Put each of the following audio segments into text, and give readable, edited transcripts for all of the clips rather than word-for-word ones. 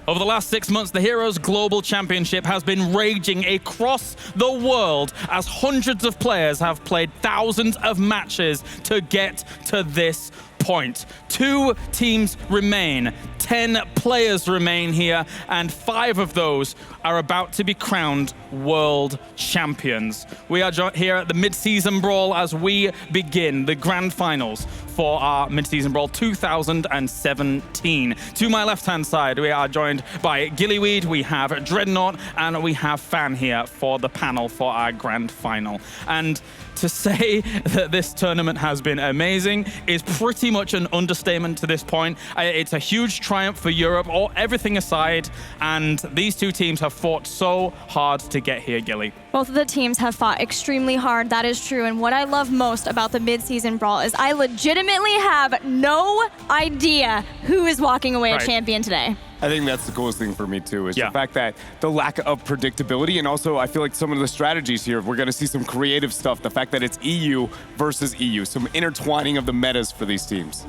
Over the last 6 months, the Heroes Global Championship has been raging across the world as hundreds of players have played thousands of matches to get to this point. 2 teams remain, 10 players remain here, and 5 of those are about to be crowned world champions. We are here at the mid-season brawl as we begin the grand finals for our mid-season brawl 2017. To my left-hand side, we are joined by Gillyweed, we have Dreadnought, and we have Fan here for the panel for our grand final. And to say that this tournament has been amazing is pretty much an understatement to this point. It's a huge triumph for Europe, everything aside, and these 2 teams have fought so hard to get here, Gilly. Both of the teams have fought extremely hard, that is true, and what I love most about the mid-season brawl is I legitimately have no idea who is walking away a champion today. I think that's the coolest thing for me too, is the fact that the lack of predictability, and also I feel like some of the strategies here, we're gonna see some creative stuff, the fact that it's EU versus EU, some intertwining of the metas for these teams.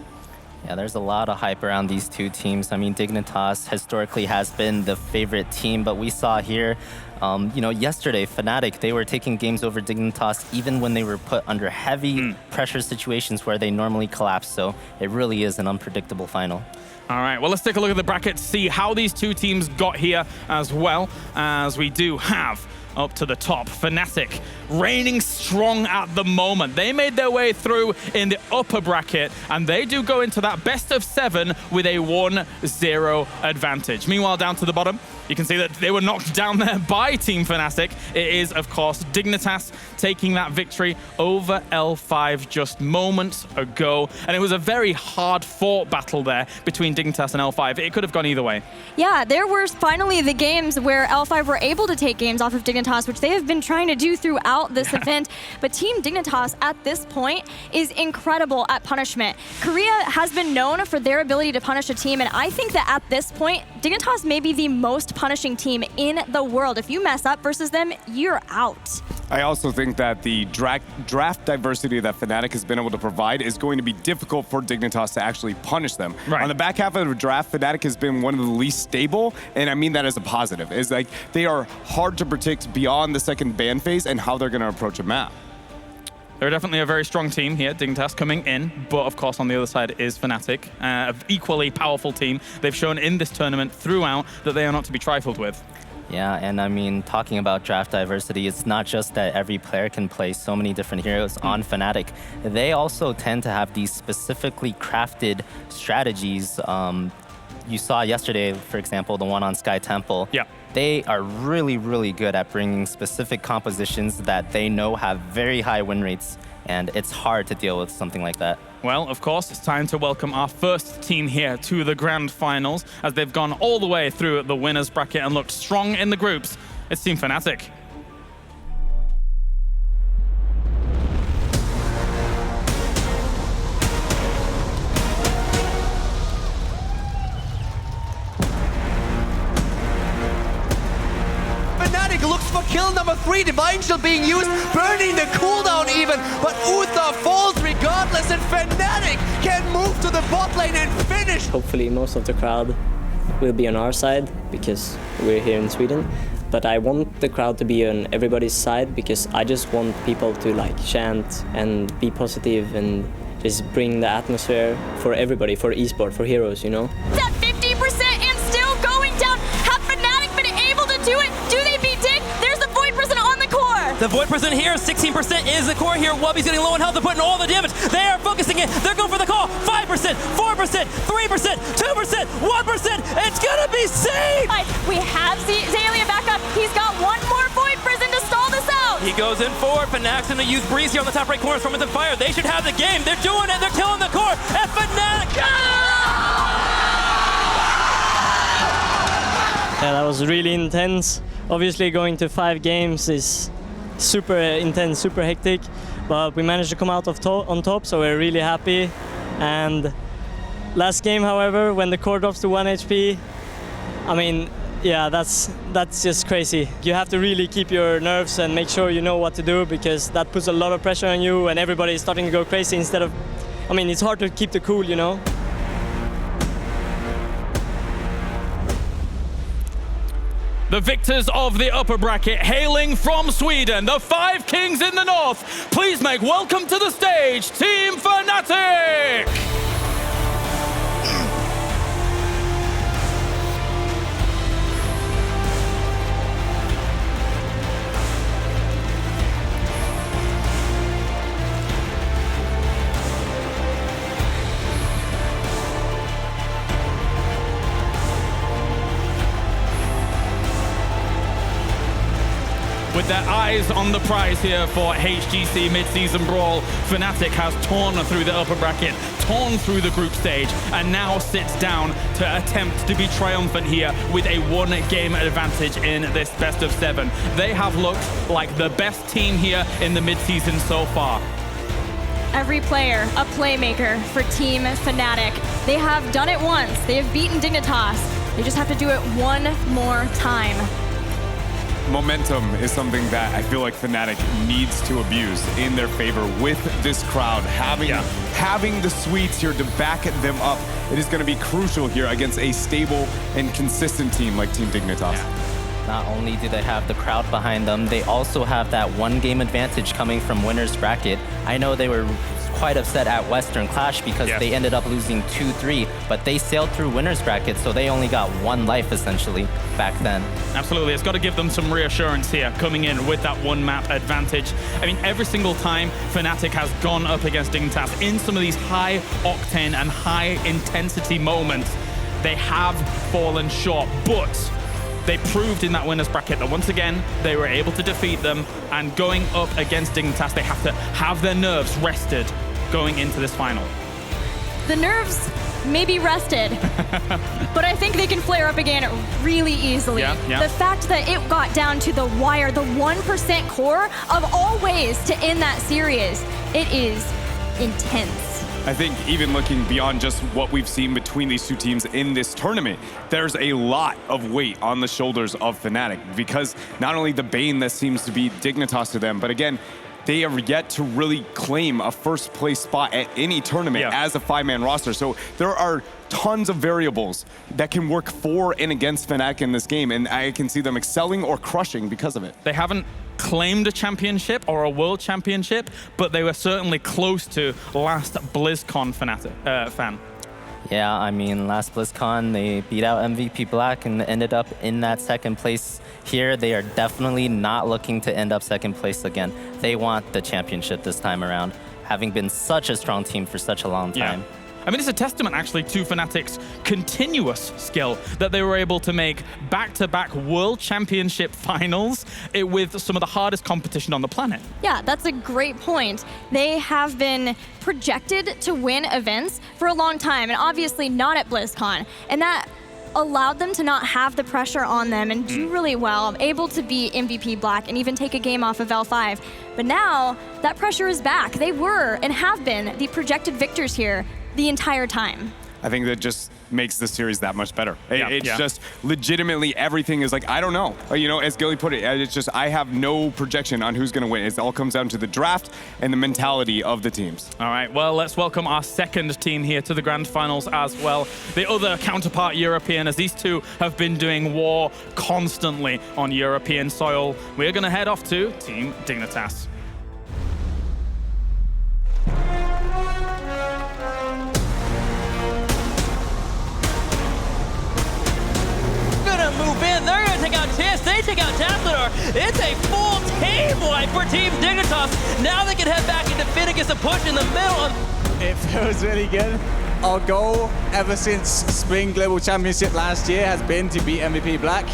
Yeah, there's a lot of hype around these 2 teams. I mean, Dignitas historically has been the favorite team, but we saw here, yesterday, Fnatic, they were taking games over Dignitas even when they were put under heavy pressure situations where they normally collapse, so it really is an unpredictable final. All right, well, let's take a look at the bracket, see how these 2 teams got here, as well as we do have up to the top, Fnatic reigning strong at the moment. They made their way through in the upper bracket, and they do go into that best of 7 with a 1-0 advantage. Meanwhile, down to the bottom, you can see that they were knocked down there by Team Fnatic. It is, of course, Dignitas taking that victory over L5 just moments ago. And it was a very hard-fought battle there between Dignitas and L5. It could have gone either way. Yeah, there were finally the games where L5 were able to take games off of Dignitas, which they have been trying to do throughout this event. But Team Dignitas at this point is incredible at punishment. Korea has been known for their ability to punish a team, and I think that at this point, Dignitas may be the most punishing team in the world. If you mess up versus them, you're out. I also think that the draft diversity that Fnatic has been able to provide is going to be difficult for Dignitas to actually punish them. Right. On the back half of the draft, Fnatic has been one of the least stable, and I mean that as a positive. It's like they are hard to predict beyond the second ban phase and how they're going to approach a map. They're definitely a very strong team here, Dignitas coming in, but of course on the other side is Fnatic, an equally powerful team. They've shown in this tournament throughout that they are not to be trifled with. Yeah, and I mean, talking about draft diversity, it's not just that every player can play so many different heroes on Fnatic. They also tend to have these specifically crafted strategies. You saw yesterday, for example, the one on Sky Temple. Yeah. They are really, really good at bringing specific compositions that they know have very high win rates, and it's hard to deal with something like that. Well, of course, it's time to welcome our first team here to the grand finals, as they've gone all the way through the winners bracket and looked strong in the groups. It's Team Fnatic. Looks for kill number 3, Divine Shield being used, burning the cooldown even, but Uther falls regardless, and Fnatic can move to the bot lane and finish. Hopefully most of the crowd will be on our side because we're here in Sweden, but I want the crowd to be on everybody's side because I just want people to like chant and be positive and just bring the atmosphere for everybody, for esport, for heroes, you know? That 50% and still going down. Have Fnatic been able to do it? Do they beat Dig? There's the Void Person on the core. The Void Person here, 16% is the core here. Wubby's getting low on health, they're putting all the damage. They are focusing it. They're going for the call. 5%, 4%, 3%, 2%, 1%. It's gonna be safe! We have Zalia back up. He's got one more Void Prison to stall this out. He goes in forward. Fnatic's gonna use Breeze here on the top right corner from the fire. They should have the game. They're doing it. They're killing the core. And Fnatic. Yeah, that was really intense. Obviously going to 5 games is super intense, super hectic, but we managed to come out on top, so we're really happy. And last game, however, when the core drops to 1 HP, I mean, yeah, that's just crazy. You have to really keep your nerves and make sure you know what to do, because that puts a lot of pressure on you and everybody is starting to go crazy instead of, I mean, it's hard to keep the cool, you know? The victors of the upper bracket, hailing from Sweden, the 5 kings in the north. Please make welcome to the stage, Team Fnatic! With their eyes on the prize here for HGC mid-season Brawl, Fnatic has torn through the upper bracket, torn through the group stage, and now sits down to attempt to be triumphant here with a 1-game advantage in this best of 7. They have looked like the best team here in the mid-season so far. Every player, a playmaker for Team Fnatic. They have done it once. They have beaten Dignitas. They just have to do it one more time. Momentum is something that I feel like Fnatic needs to abuse in their favor with this crowd. Having the Swedes here to back them up, it is going to be crucial here against a stable and consistent team like Team Dignitas. Not only do they have the crowd behind them, they also have that 1-game advantage coming from winner's bracket. I know they were quite upset at Western Clash because they ended up losing 2-3, but they sailed through winner's bracket, so they only got 1 life essentially back then. Absolutely, it's got to give them some reassurance here coming in with that 1-map advantage. I mean, every single time Fnatic has gone up against Dignitas in some of these high octane and high intensity moments, they have fallen short, but they proved in that winner's bracket that once again, they were able to defeat them, and going up against Dignitas, they have to have their nerves rested going into this final. The nerves may be rested, but I think they can flare up again really easily. The fact that it got down to the wire, the 1% core of all ways to end that series, it is intense. I think even looking beyond just what we've seen between these two teams in this tournament, there's a lot of weight on the shoulders of Fnatic, because not only the bane that seems to be Dignitas to them, but again, they are yet to really claim a first place spot at any tournament as a 5-man roster. So there are tons of variables that can work for and against Fnatic in this game, and I can see them excelling or crushing because of it. They haven't claimed a championship or a world championship, but they were certainly close to last BlizzCon fan. Yeah, I mean, last BlizzCon, they beat out MVP Black and ended up in that 2nd place. Here, they are definitely not looking to end up 2nd place again. They want the championship this time around, having been such a strong team for such a long time. I mean, it's a testament actually to Fnatic's continuous skill that they were able to make back-to-back world championship finals with some of the hardest competition on the planet. Yeah, that's a great point. They have been projected to win events for a long time, and obviously not at BlizzCon. And that allowed them to not have the pressure on them and do really well, able to beat MVP Black and even take a game off of L5. But now, that pressure is back. They were and have been the projected victors here the entire time. I think that just makes the series that much better. It's just legitimately everything is like, I don't know. You know, as Gilly put it, it's just I have no projection on who's going to win. It all comes down to the draft and the mentality of the teams. All right, well, let's welcome our 2nd team here to the grand finals as well. The other counterpart European, as these two have been doing war constantly on European soil. We're going to head off to Team Dignitas. Move in, they're gonna take out Chance, they take out Tassler. It's a full team wipe for Team Dignitas. Now they can head back into Phoenix and push in the middle. It feels really good. Our goal ever since Spring Global Championship last year has been to beat MVP Black,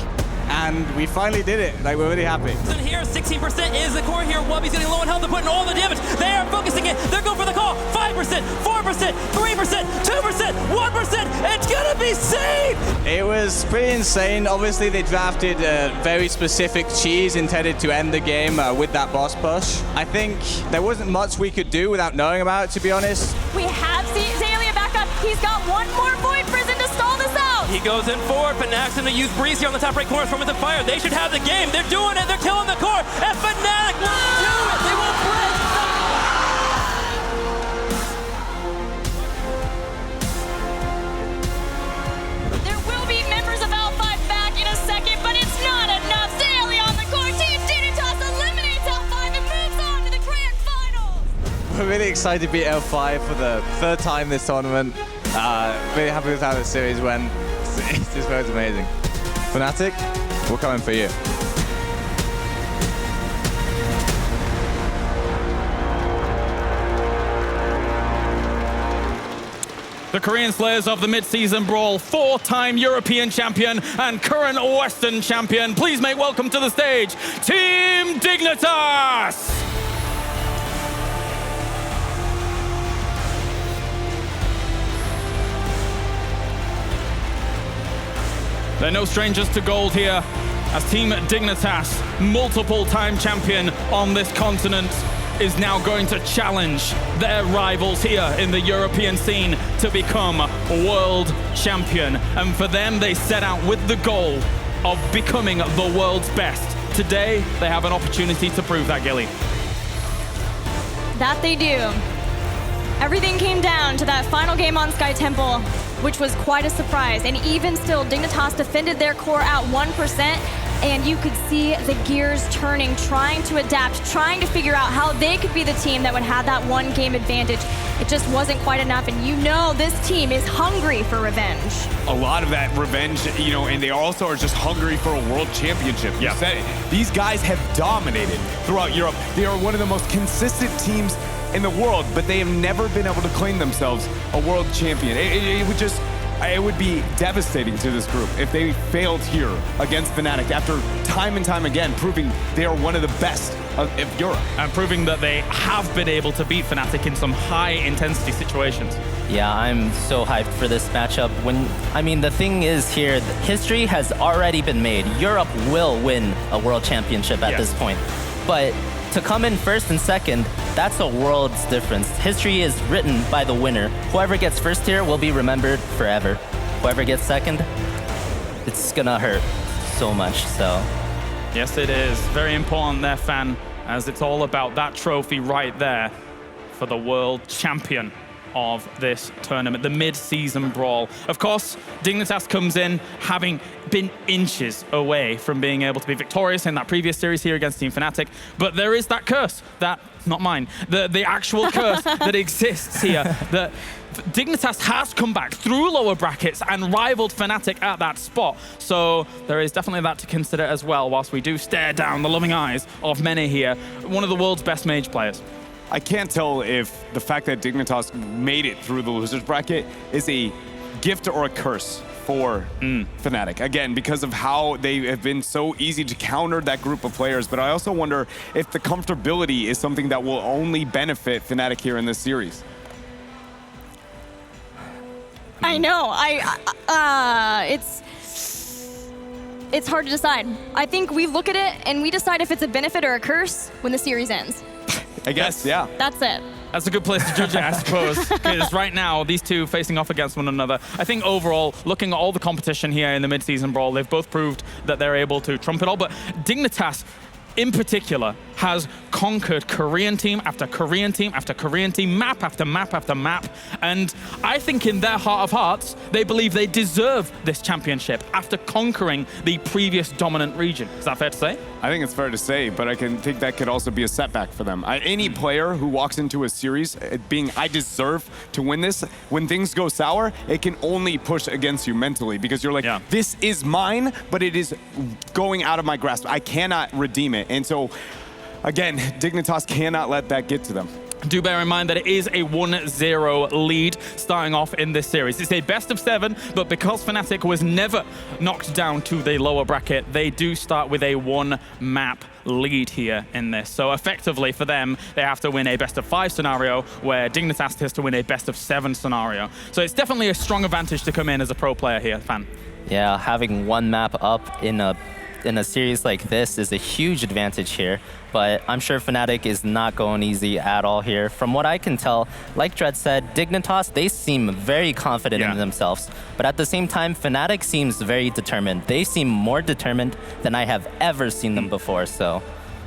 and we finally did it. Like, we're really happy. And here, 16% is the core here. Wubby's getting low on health, they're putting all the damage. They are focusing it, they're going for the call. 5%, 4%, 3%, 2%, 1%, it's gonna be safe! It was pretty insane. Obviously, they drafted a very specific cheese intended to end the game with that boss push. I think there wasn't much we could do without knowing about it, to be honest. We have seen Zaylia back up. He's got one more Void Prison to stall this out. He goes in forward, Fnatic's gonna use Breeze here on the top right corner from the fire. They should have the game. They're doing it, they're killing the core, and Fnatic will do it! They will break the... There will be members of L5 back in a second, but it's not excited to beat L5 for the third time this tournament. Really happy with how the series went. It just feels amazing. Fnatic, we're coming for you. The Korean Slayers of the mid-season brawl, 4-time European champion and current Western champion. Please make welcome to the stage, Team Dignitas! They're no strangers to gold here, as Team Dignitas, multiple-time champion on this continent, is now going to challenge their rivals here in the European scene to become world champion. And for them, they set out with the goal of becoming the world's best. Today, they have an opportunity to prove that, Gilly. That they do. Everything came down to that final game on Sky Temple, which was quite a surprise. And even still, Dignitas defended their core at 1%, and you could see the gears turning, trying to adapt, trying to figure out how they could be the team that would have that one game advantage. It just wasn't quite enough, and you know this team is hungry for revenge. A lot of that revenge, you know, and they also are just hungry for a world championship. You said it. These guys have dominated throughout Europe. They are one of the most consistent teams in the world, but they have never been able to claim themselves a world champion. It would be devastating to this group if they failed here against Fnatic after time and time again proving they are one of the best of Europe. And proving that they have been able to beat Fnatic in some high-intensity situations. Yeah, I'm so hyped for this matchup. The thing is here, history has already been made. Europe will win a world championship at this point. But to come in first and second, that's a world's difference. History is written by the winner. Whoever gets first here will be remembered forever. Whoever gets second, it's gonna hurt so much, so. Yes, it is. Very important there, Fan, as it's all about that trophy right there for the world champion of this tournament, the mid-season brawl. Of course, Dignitas comes in having been inches away from being able to be victorious in that previous series here against Team Fnatic, but there is that curse, not mine, the actual curse that exists here, that Dignitas has come back through lower brackets and rivaled Fnatic at that spot. So there is definitely that to consider as well, whilst we do stare down the loving eyes of many here, one of the world's best mage players. I can't tell if the fact that Dignitas made it through the losers bracket is a gift or a curse for Fnatic. Again, because of how they have been so easy to counter that group of players. But I also wonder if the comfortability is something that will only benefit Fnatic here in this series. I know. It's hard to decide. I think we look at it and we decide if it's a benefit or a curse when the series ends. I guess, yeah. That's it. That's a good place to judge it, I suppose, because right now, these two facing off against one another. I think overall, looking at all the competition here in the mid-season brawl, they've both proved that they're able to trump it all, but Dignitas, in particular, has conquered Korean team after Korean team after Korean team, map after map after map. And I think in their heart of hearts, they believe they deserve this championship after conquering the previous dominant region. Is that fair to say? I think it's fair to say, but I can think that could also be a setback for them. Any player who walks into a series being, I deserve to win this, when things go sour, it can only push against you mentally because you're like, this is mine, but it is going out of my grasp. I cannot redeem it. And so, again, Dignitas cannot let that get to them. Do bear in mind that it is a 1-0 lead starting off in this series. It's a best of 7, but because Fnatic was never knocked down to the lower bracket, they do start with a 1-map lead here in this. So effectively for them, they have to win a best of 5 scenario, where Dignitas has to win a best of 7 scenario. So it's definitely a strong advantage to come in as a pro player here, Fan. Yeah, having one map up in a series like this is a huge advantage here, but I'm sure Fnatic is not going easy at all here. From what I can tell, like Dread said, Dignitas, they seem very confident in themselves, but at the same time, Fnatic seems very determined. They seem more determined than I have ever seen them before, so.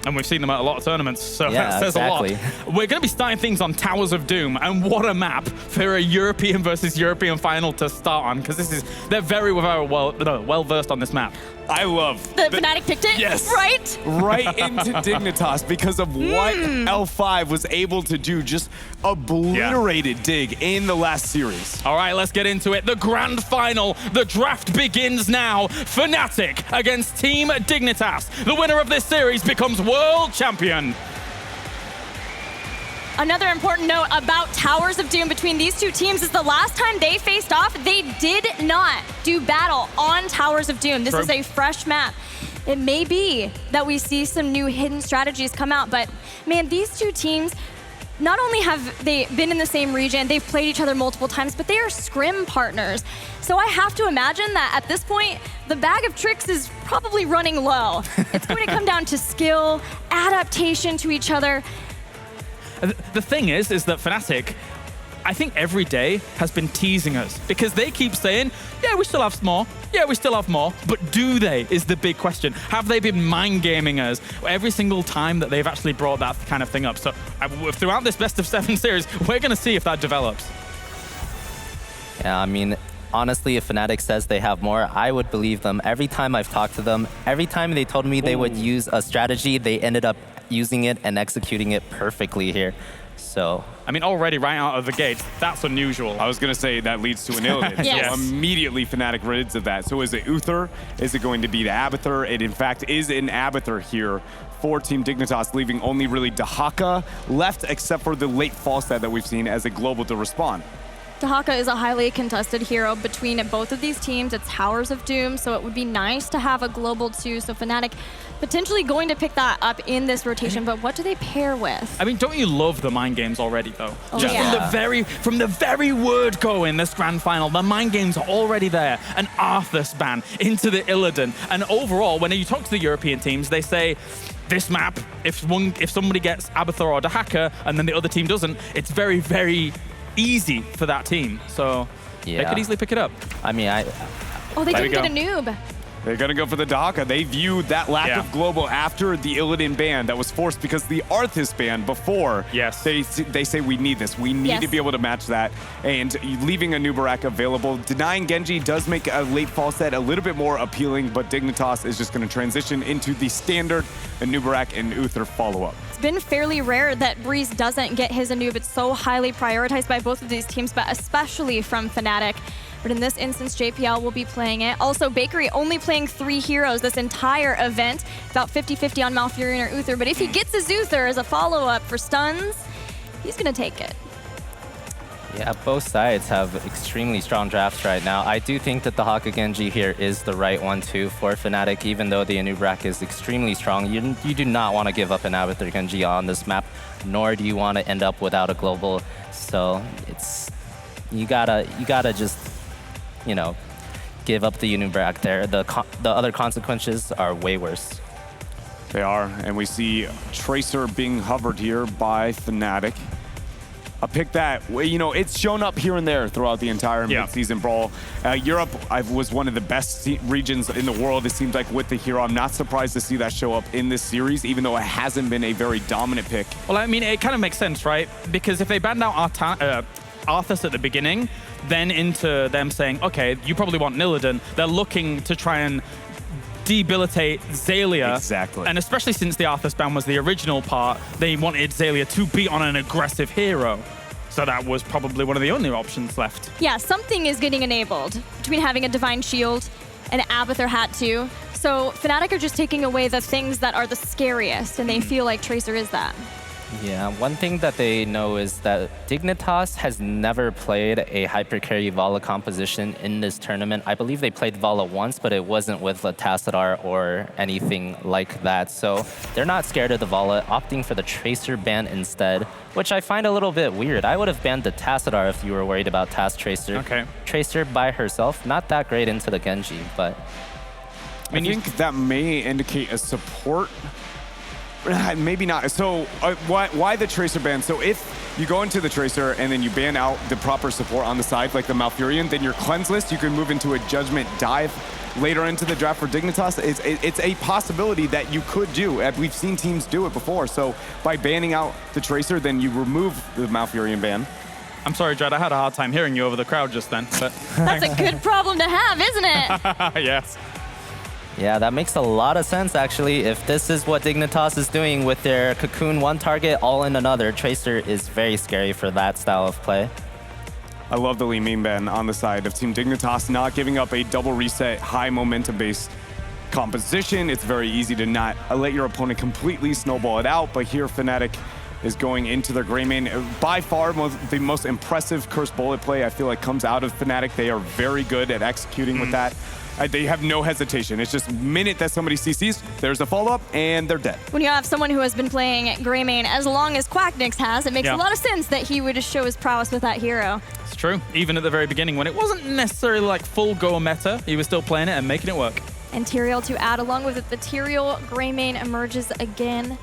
And we've seen them at a lot of tournaments, so that says a lot. We're going to be starting things on Towers of Doom, and what a map for a European versus European final to start on, because they're very well versed on this map. I love The Fnatic picked it? Yes. Right? Right into Dignitas because of what L5 was able to do. Just obliterated Dig in the last series. All right, let's get into it. The grand final. The draft begins now. Fnatic against Team Dignitas. The winner of this series becomes world champion. Another important note about Towers of Doom between these two teams is the last time they faced off, they did not do battle on Towers of Doom. This is a fresh map. It may be that we see some new hidden strategies come out, but man, these two teams, not only have they been in the same region, they've played each other multiple times, but they are scrim partners. So I have to imagine that at this point, the bag of tricks is probably running low. It's going to come down to skill, adaptation to each other. The thing is that Fnatic, I think every day has been teasing us because they keep saying, yeah, we still have more. Yeah, we still have more. But do they is the big question. Have they been mind gaming us every single time that they've actually brought that kind of thing up? So throughout this best of 7 series, we're going to see if that develops. Yeah, I mean, honestly, if Fnatic says they have more, I would believe them. Every time I've talked to them, every time they told me they would use a strategy, they ended up using it and executing it perfectly here. So, I mean, already right out of the gate, that's unusual. I was going to say that leads to an Illidan. Yes. So immediately Fnatic rids of that. So is it Uther? Is it going to be the Abathur? It in fact is an Abathur here for Team Dignitas, leaving only really Dahaka left except for the late fall set that we've seen as a global to respond. Dahaka is a highly contested hero between both of these teams. It's Towers of Doom, so it would be nice to have a global too. So Fnatic potentially going to pick that up in this rotation, but what do they pair with? I mean, don't you love the mind games already, though? Oh, Just yeah. from the very word go in this grand final, the mind games are already there. An Arthas ban into the Illidan. And overall, when you talk to the European teams, they say, this map, if somebody gets Abathur or Dahaka and then the other team doesn't, it's very, very easy for that team. So they could easily pick it up. I mean, Oh, they didn't get a noob. They're going to go for the Dahaka. They viewed that lack of global after the Illidan ban that was forced because the Arthas ban before. Yes. They say we need this. We need to be able to match that. And leaving a Nubarak available, denying Genji does make a late fall set a little bit more appealing, but Dignitas is just going to transition into the standard Nubarak and Uther follow-up. It's been fairly rare that Breeze doesn't get his Anub. It's so highly prioritized by both of these teams, but especially from Fnatic. But in this instance, JPL will be playing it. Also, Bakery only playing 3 heroes this entire event. About 50-50 on Malfurion or Uther. But if he gets his Uther as a follow-up for stuns, he's going to take it. yeah, both sides have extremely strong drafts right now. I do think that the Dahaka Genji here is the right one too for Fnatic, even though the Anubrak is extremely strong. You do not want to give up an Abathur Genji on this map, nor do you want to end up without a global. So it's you gotta just, you know, give up the Unibrak there. The other consequences are way worse. They are, and we see Tracer being hovered here by Fnatic. A pick that, you know, it's shown up here and there throughout the entire mid-season Brawl. Europe was one of the best regions in the world, it seems like, with the hero. I'm not surprised to see that show up in this series, even though it hasn't been a very dominant pick. Well, I mean, it kind of makes sense, right? Because if they banned out Arthas at the beginning, then into them saying, okay, you probably want Illidan, they're looking to try and debilitate Xaylia. Exactly. And especially since the Arthas ban was the original part, they wanted Xaylia to be on an aggressive hero. So that was probably one of the only options left. Yeah, something is getting enabled between having a Divine Shield and Abathur hat too. So Fnatic are just taking away the things that are the scariest, and they feel like Tracer is that. Yeah, one thing that they know is that Dignitas has never played a hypercarry Vala composition in this tournament. I believe they played Vala once, but it wasn't with a Tassadar or anything like that. So they're not scared of the Vala, opting for the Tracer ban instead, which I find a little bit weird. I would have banned the Tassadar if you were worried about Tracer. Okay. Tracer by herself, not that great into the Genji, but... I think that may indicate a support. Maybe not. So why the Tracer ban? So if you go into the Tracer and then you ban out the proper support on the side, like the Malfurion, then your cleanse list, you can move into a Judgment dive later into the draft for Dignitas. It's a possibility that you could do. We've seen teams do it before. So by banning out the Tracer, then you remove the Malfurion ban. I'm sorry, Dread, I had a hard time hearing you over the crowd just then. But That's a good problem to have, isn't it? yes. Yeah, that makes a lot of sense, actually. If this is what Dignitas is doing with their Cocoon one target, all in another, Tracer is very scary for that style of play. I love the Li Ming ban on the side of Team Dignitas, not giving up a double reset, high momentum-based composition. It's very easy to not let your opponent completely snowball it out, but here Fnatic is going into their gray main. By far, the most impressive Curse Bullet play, I feel like, comes out of Fnatic. They are very good at executing with that. They have no hesitation. It's just minute that somebody CCs, there's a follow-up, and they're dead. When you have someone who has been playing gray main as long as Quacknix has, it makes a lot of sense that he would show his prowess with that hero. It's true. Even at the very beginning, when it wasn't necessarily like full go meta, he was still playing it and making it work. And Tyrael to add along with it. The Tyrael gray main emerges again.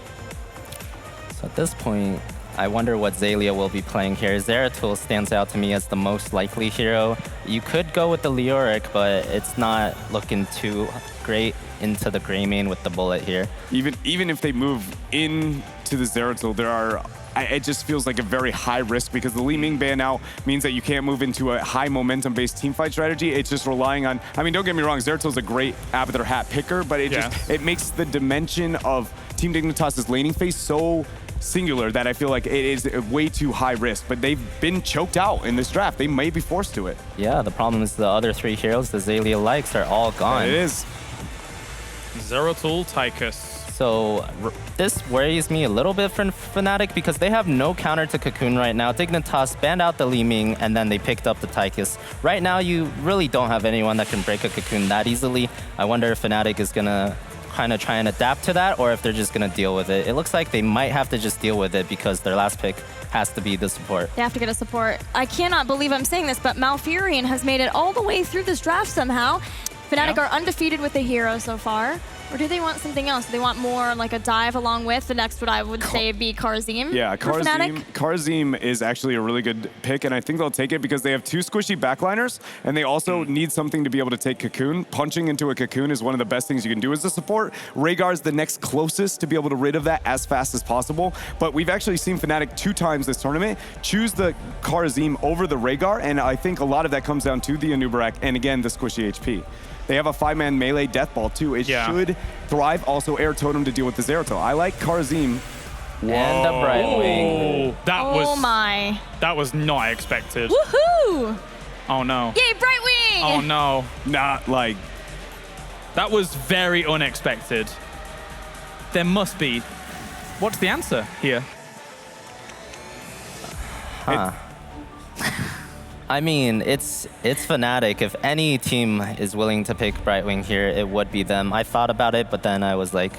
So at this point, I wonder what Xaylia will be playing here. Zeratul stands out to me as the most likely hero. You could go with the Leoric, but it's not looking too great into the gray main with the bullet here. Even if they move into the Zeratul, it just feels like a very high risk because the Li Ming ban now means that you can't move into a high momentum-based teamfight strategy. It's just relying on, I mean, don't get me wrong, Zeratul's a great Abathur hat picker, but it makes the dimension of Team Dignitas' laning phase so singular that I feel like it is way too high risk, but they've been choked out in this draft. They may be forced to it. Yeah, the problem is the other three heroes the Xaylia likes are all gone. It is. Zeratul, Tychus. So this worries me a little bit for Fnatic because they have no counter to Cocoon right now. Dignitas banned out the Li Ming and then they picked up the Tychus. Right now, you really don't have anyone that can break a Cocoon that easily. I wonder if Fnatic is gonna kind of try and adapt to that or if they're just going to deal with it. It looks like they might have to just deal with it because their last pick has to be the support. They have to get a support. I cannot believe I'm saying this, but Malfurion has made it all the way through this draft somehow. Fnatic are undefeated with the hero so far. Or do they want something else? Do they want more like a dive along with the next, what I would say be Karzim? Yeah, Karzim is actually a really good pick, and I think they'll take it because they have two squishy backliners, and they also need something to be able to take Cocoon. Punching into a Cocoon is one of the best things you can do as a support. Rhaegar's the next closest to be able to rid of that as fast as possible, but we've actually seen Fnatic 2 times this tournament choose the Karzim over the Rhaegar, and I think a lot of that comes down to the Anubarak, and again, the squishy HP. They have a 5-man melee death ball too. It should thrive. Also air totem to deal with the Zeratul. I like Karzim. And the Brightwing. That was not expected. Woohoo! Oh no. Yay, Brightwing! Oh no. Not like. That was very unexpected. There must be. What's the answer here? I mean, it's Fnatic. If any team is willing to pick Brightwing here, it would be them. I thought about it, but then I was like,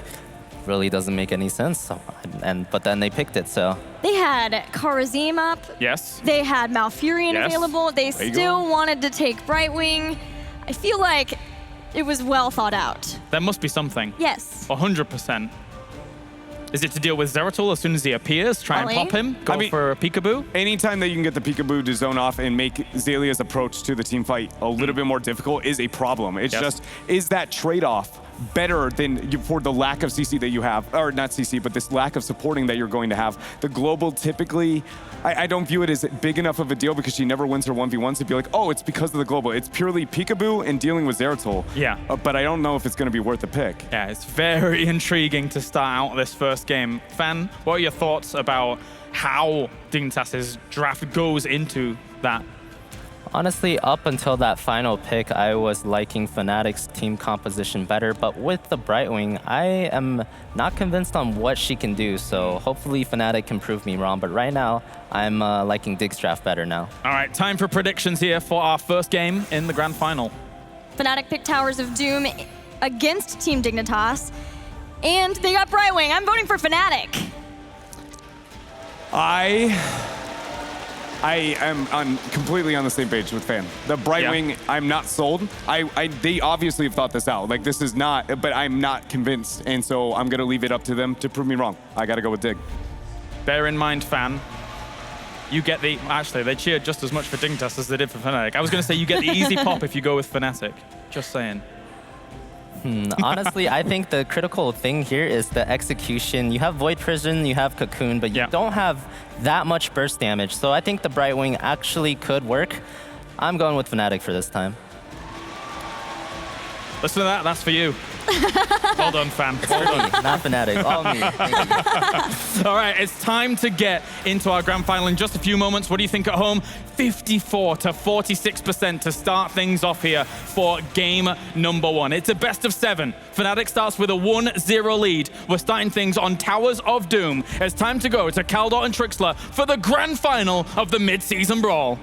really doesn't make any sense. But then they picked it, so. They had Karazim up. Yes. They had Malfurion available. They still wanted to take Brightwing. I feel like it was well thought out. There must be something. Yes. 100%. Is it to deal with Zeratul as soon as he appears? Try and pop him? Go for a peekaboo? Anytime that you can get the peekaboo to zone off and make Xaylia's approach to the team fight a little bit more difficult is a problem. It's just, is that trade-off better than for the lack of CC that you have, or not CC, but this lack of supporting that you're going to have? The global typically, I don't view it as big enough of a deal because she never wins her 1v1s to be like, oh, it's because of the global. It's purely peekaboo and dealing with Zeratul. Yeah. But I don't know if it's going to be worth a pick. Yeah, it's very intriguing to start out this first game. Fan, what are your thoughts about how Dignitas' draft goes into that? Honestly, up until that final pick, I was liking Fnatic's team composition better, but with the Brightwing, I am not convinced on what she can do, so hopefully Fnatic can prove me wrong, but right now, I'm liking Dig's draft better now. All right, time for predictions here for our first game in the grand final. Fnatic picked Towers of Doom against Team Dignitas, and they got Brightwing. I'm voting for Fnatic. I am completely on the same page with Fan. The Brightwing, I'm not sold. They obviously have thought this out. Like, this is not, but I'm not convinced. And so I'm going to leave it up to them to prove me wrong. I got to go with Dig. Bear in mind, Fan, you get the, actually, they cheered just as much for Dignitas as they did for Fnatic. I was going to say you get the easy pop if you go with Fnatic. Just saying. Honestly, I think the critical thing here is the execution. You have Void Prison, you have Cocoon, but you don't have that much burst damage. So I think the Brightwing actually could work. I'm going with Fnatic for this time. Listen to that, that's for you. Well done, fam. Well done. Not Fnatic, all me. Thank you. All right, it's time to get into our grand final in just a few moments. What do you think at home? 54 to 46% to start things off here for game number 1. It's a best of 7. Fnatic starts with a 1-0 lead. We're starting things on Towers of Doom. It's time to go to Kaldor and Trixler for the grand final of the mid-season brawl.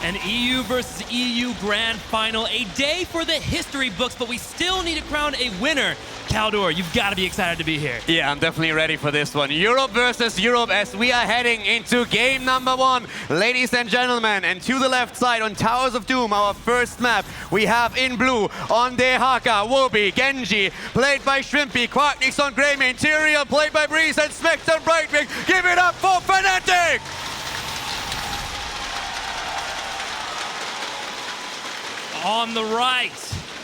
An EU versus EU grand final, a day for the history books, but we still need to crown a winner. Kaldor, you've got to be excited to be here. Yeah, I'm definitely ready for this one. Europe versus Europe as we are heading into game number 1. Ladies and gentlemen, and to the left side on Towers of Doom, our first map, we have in blue on Dehaka, Wobi, Genji, played by Shrimpy, Quarknix on Greymane, Tyrael played by Breeze, and Smex on Brightwing. Give it up for Fnatic! On the right,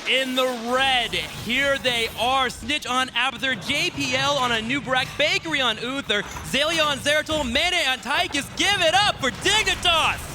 in the red, here they are. Snitch on Abathur, JPL on a new Brack, Bakery on Uther, Zalia on Zeratul, Mene on Tychus. Give it up for Dignitas!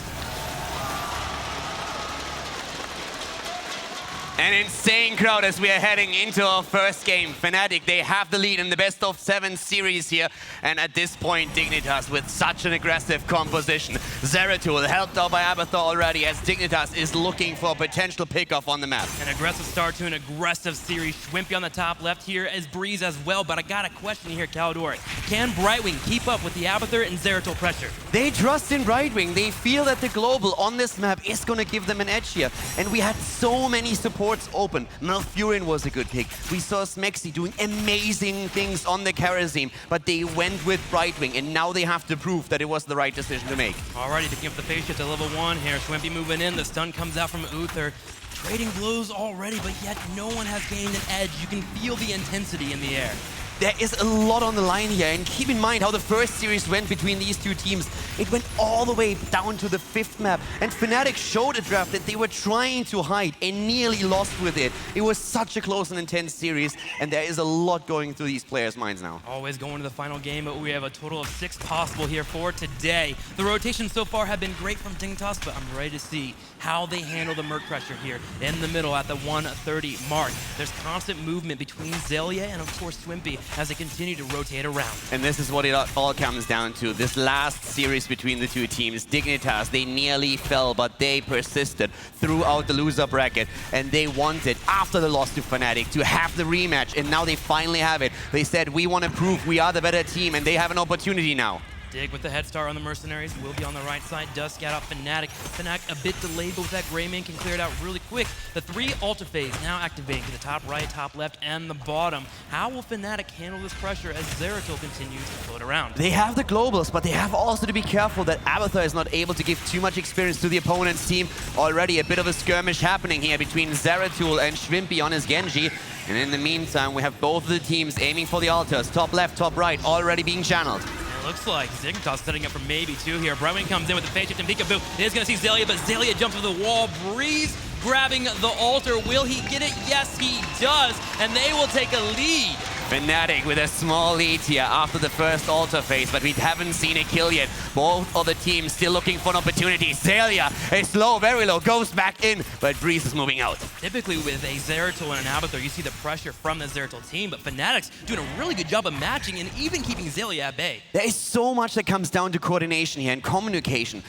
An insane crowd as we are heading into our first game. Fnatic, they have the lead in the best of 7 series here. And at this point, Dignitas with such an aggressive composition. Zeratul helped out by Abathur already as Dignitas is looking for a potential pickoff on the map. An aggressive start to an aggressive series. Schwimpy on the top left here as Breeze as well. But I got a question here, Kaldor. Can Brightwing keep up with the Abathur and Zeratul pressure? They trust in Brightwing. They feel that the global on this map is going to give them an edge here. And we had so many supports open. Malfurion was a good pick. We saw Smexy doing amazing things on the Karazim, but they went with Brightwing, and now they have to prove that it was the right decision to make. Alrighty, picking up the phase shift to level 1 here. Schwimpy moving in. The stun comes out from Uther. Trading blows already, but yet no one has gained an edge. You can feel the intensity in the air. There is a lot on the line here, and keep in mind how the first series went between these two teams. It went all the way down to the 5th map, and Fnatic showed a draft that they were trying to hide and nearly lost with it. It was such a close and intense series, and there is a lot going through these players' minds now. Always going to the final game, but we have a total of 6 possible here for today. The rotations so far have been great from Dignitas, but I'm ready to see how they handle the Merc pressure here in the middle at the 130 mark. There's constant movement between Zalia and, of course, Schwimpy as they continue to rotate around. And this is what it all comes down to. This last series between the two teams, Dignitas, they nearly fell, but they persisted throughout the loser bracket, and they wanted, after the loss to Fnatic, to have the rematch, and now they finally have it. They said, we want to prove we are the better team, and they have an opportunity now. Dig with the head start on the Mercenaries, will be on the right side, does scout out Fnatic. Fnatic a bit delayed, but with that Greymane can clear it out really quick. The 3 Alter Phase now activating to the top right, top left, and the bottom. How will Fnatic handle this pressure as Zeratul continues to float around? They have the globals, but they have also to be careful that Abathur is not able to give too much experience to the opponent's team. Already a bit of a skirmish happening here between Zeratul and Schwimpy on his Genji. And in the meantime, we have both of the teams aiming for the altars. Top left, top right, already being channeled. Looks like Dignitas setting up for maybe 2 here. Brightwing comes in with the phase shift and peekaboo. He is going to see Zalia, but Zalia jumps over the wall. Breeze grabbing the altar. Will he get it? Yes, he does. And they will take a lead. Fnatic with a small lead here after the first altar phase, but we haven't seen a kill yet. Both of the teams still looking for an opportunity. Zalia is low, very low, goes back in, but Breeze is moving out. Typically with a Zeratul and an Abathur, you see the pressure from the Zeratul team, but Fnatic's doing a really good job of matching and even keeping Zalia at bay. There is so much that comes down to coordination here and communication.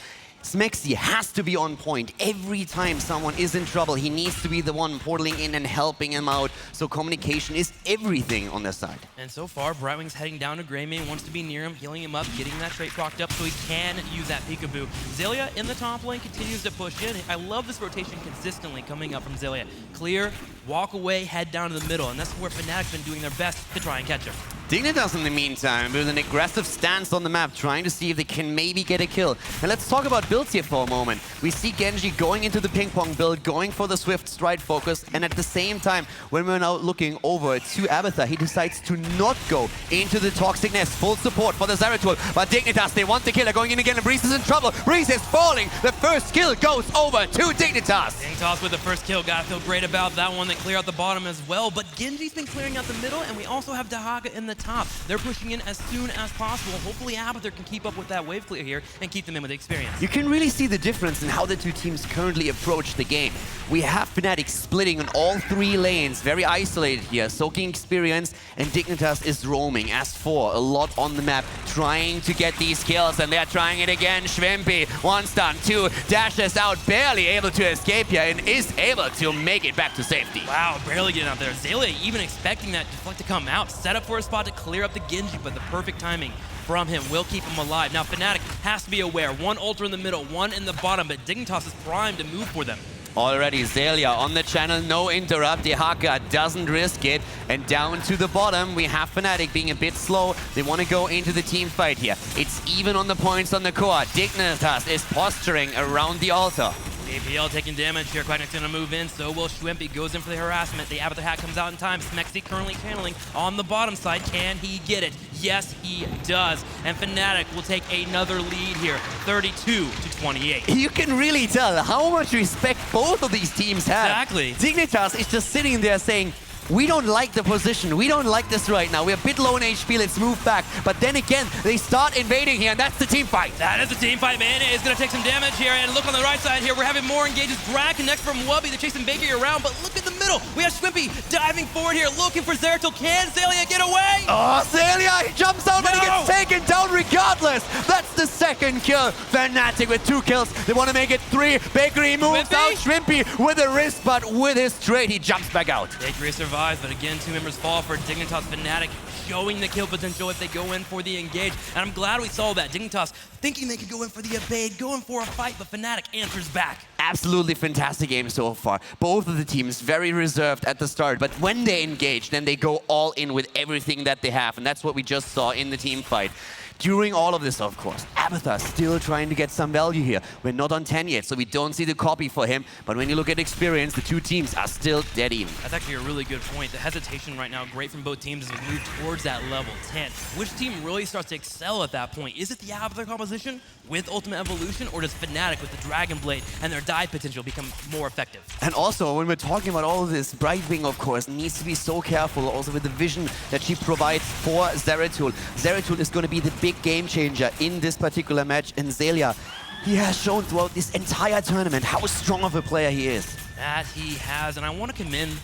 Smexy has to be on point. Every time someone is in trouble, he needs to be the one portaling in and helping him out. So communication is everything on their side. And so far, Brightwing's heading down to Greymane, wants to be near him, healing him up, getting that trait procced up so he can use that peekaboo. Zalia in the top lane continues to push in. I love this rotation consistently coming up from Zalia. Clear, walk away, head down to the middle, and that's where Fnatic's been doing their best to try and catch him. Dignitas, in the meantime, with an aggressive stance on the map, trying to see if they can maybe get a kill. And let's talk about builds here for a moment. We see Genji going into the ping pong build, going for the swift stride focus, and at the same time, when we're now looking over to Abathur, he decides to not go into the toxic nest. Full support for the Zeratul, but Dignitas, they want the killer going in again, and Breeze is in trouble. Breeze is falling. The first kill goes over to Dignitas. Dignitas with the first kill, gotta feel great about that one. They clear out the bottom as well, but Genji's been clearing out the middle, and we also have Dahaka in the top. They're pushing in as soon as possible. Hopefully Abathur can keep up with that wave clear here and keep them in with experience. You can really see the difference in how the two teams currently approach the game. We have Fnatic splitting on all 3 lanes, very isolated here, soaking experience, and Dignitas is roaming as 4, a lot on the map, trying to get these kills, and they're trying it again. Schwempi, 1 stun, 2, dashes out, barely able to escape here, and is able to make it back to safety. Wow, barely getting out there. Xaylia even expecting that deflect to come out, set up for a spot to clear up the Genji, but the perfect timing from him will keep him alive. Now Fnatic has to be aware, 1 ultra in the middle, 1 in the bottom, but Dignitas is primed to move for them. Already Xaylia on the channel, no interrupt. The Haka doesn't risk it. And down to the bottom, we have Fnatic being a bit slow. They want to go into the team fight here. It's even on the points on the core. Dignitas is posturing around the altar. JPL taking damage here. Quacknick's gonna move in, so will Schwempi. Goes in for the harassment. The Abathur hat comes out in time. Smexy currently channeling on the bottom side. Can he get it? Yes, he does. And Fnatic will take another lead here, 32-28. You can really tell how much respect both of these teams have. Exactly. Dignitas is just sitting there saying, we don't like the position. We don't like this right now. We're a bit low in HP. Let's move back. But then again, they start invading here, and that's the team fight. That is the team fight, man. It's going to take some damage here. And look on the right side here. We're having more engages. Drag connects from Wubby. They're chasing Bakery around. But look at the middle. We have Schwempi diving forward here, looking for Zeratul. Can Xaylia get away? Oh, Xaylia, he jumps out, but he gets taken down regardless. That's the second kill. Fnatic with 2 kills. They want to make it 3. Bakery moves out. Schwempi with a wrist, but with his trade, he jumps back out. Bakery survives, but again, 2 members fall for Dignitas. Fnatic showing the kill potential if they go in for the engage. And I'm glad we saw that. Dignitas thinking they could go in for the evade, going for a fight, but Fnatic answers back. Absolutely fantastic game so far. Both of the teams very reserved at the start, but when they engage, then they go all in with everything that they have, and that's what we just saw in the team fight. During all of this, of course, Abathur still trying to get some value here. We're not on 10 yet, so we don't see the copy for him. But when you look at experience, the 2 teams are still dead even. That's actually a really good point. The hesitation right now, great from both teams as we move towards that level 10. Which team really starts to excel at that point? Is it the Abathur composition with Ultimate Evolution, or does Fnatic with the Dragon Blade and their dive potential become more effective? And also, when we're talking about all of this, Brightwing, of course, needs to be so careful also with the vision that she provides for Zeratul. Zeratul is going to be the big game changer in this particular match, and Xaylia, he has shown throughout this entire tournament how strong of a player he is. That he has, and I want to commend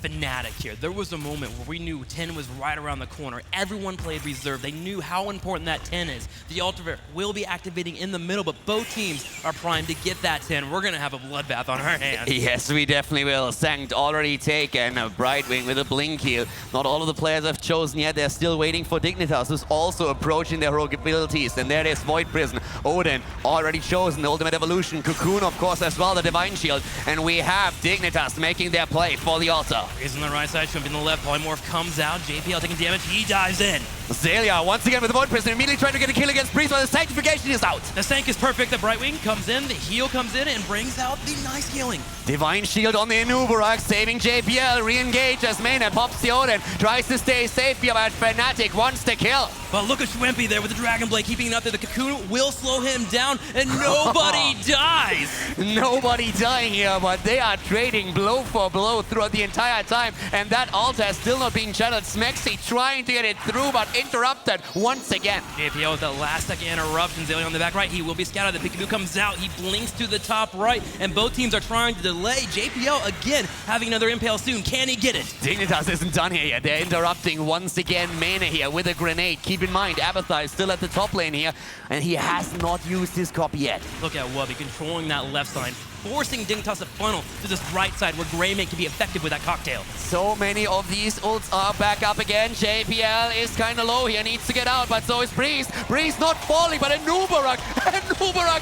Fnatic here. There was a moment where we knew 10 was right around the corner. Everyone played reserve. They knew how important that 10 is. The ultimate will be activating in the middle, but both teams are primed to get that 10. We're going to have a bloodbath on our hands. Yes, we definitely will. Sankt already taken. Brightwing with a blink here. Not all of the players have chosen yet. They're still waiting for Dignitas, who's also approaching their heroic abilities. And there it is, Void Prison. Odin already chosen. The Ultimate Evolution. Cocoon, of course, as well. The Divine Shield. And we have Dignitas making their play for the altar. He's on the right side, Schwempi on the left. Polymorph comes out. JPL taking damage. He dives in. Xaylia once again with the Void Prison, immediately trying to get a kill against Priest, but the Sanctification is out. The Sank is perfect. The Brightwing comes in. The heal comes in and brings out the nice healing. Divine Shield on the Inuburak, saving JPL. Re-engage as Maynard pops the Odin. Tries to stay safe here, but Fnatic wants to kill. But look at Schwempi there with the Dragon Blade, keeping it up there. The Cocoon will slow him down, and nobody dies. Nobody dying here, but they are trading blow for blow throughout the entire time. And that altar is still not being channeled. Smexy trying to get it through, but interrupted once again. JPL with that last second interruption. Xaylia on the back right. He will be scouted. The Peekaboo comes out. He blinks to the top right, and both teams are trying to delay. JPL again having another impale soon. Can he get it? Dignitas isn't done here yet. They're interrupting once again. Mena here with a grenade. Keep in mind, Abathur is still at the top lane here, and he has not used his copy yet. Look at Wubby controlling that left side, forcing Dignitas to funnel to this right side where Greymane can be effective with that cocktail. So many of these ults are back up again. JPL is kind of low here, needs to get out, but so is Breeze. Breeze not falling, but Inuburak